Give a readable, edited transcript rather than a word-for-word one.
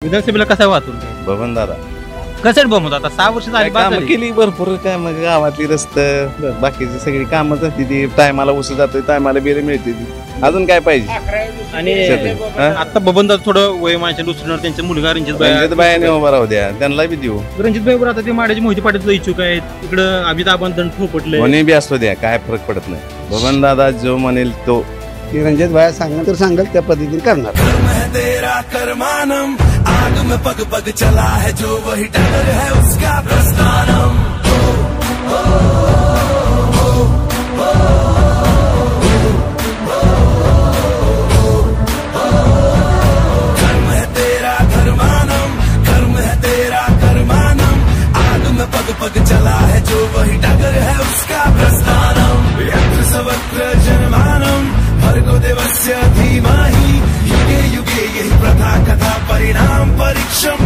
विधानसभेला कसा वाहतूक बबन दादा कसं बघू आता 6 वर्ष झाली बाद कामं झाली. केली भरपूर, काय मग गावातली रस्ते बाकीची सगळी कामं जाते ती, टायमाला उस जातोय, टायमाला बिल मिळते ती, अजून काय पाहिजे. आणि हा? आता बबनदादा थोडं वय माणसं दुसऱ्यावर त्यांच्या मुलगा रणजित बायाने उभा राहू द्या, त्यांना बी देऊ. रणजितभाईवर आता ते माड्याचे मोहिते पाटील इच्छुक आहेत, इकडं अमिताभ दंड थोपटले. कोणी बी असू द्या, काय फरक पडत नाही. बबन दादा जो म्हणेल तो, रणजित भाई सांगेल तर सांगेल त्या पद्धतीने करणार. तेरा करमानम आग में पग पग चला है जो वही डगर है उसका प्रस्थानम. कर्म है तेरा करमानम, कर्म है तेरा करमानम, आग में पग पग चला है जो वही डगर है उसका प्रस्थानम. यत्र सर्वत्र जनमानम भर्गो देवस्य धीमहि, युगे युगे यही प्रथा कथा परिणाम परीक्षम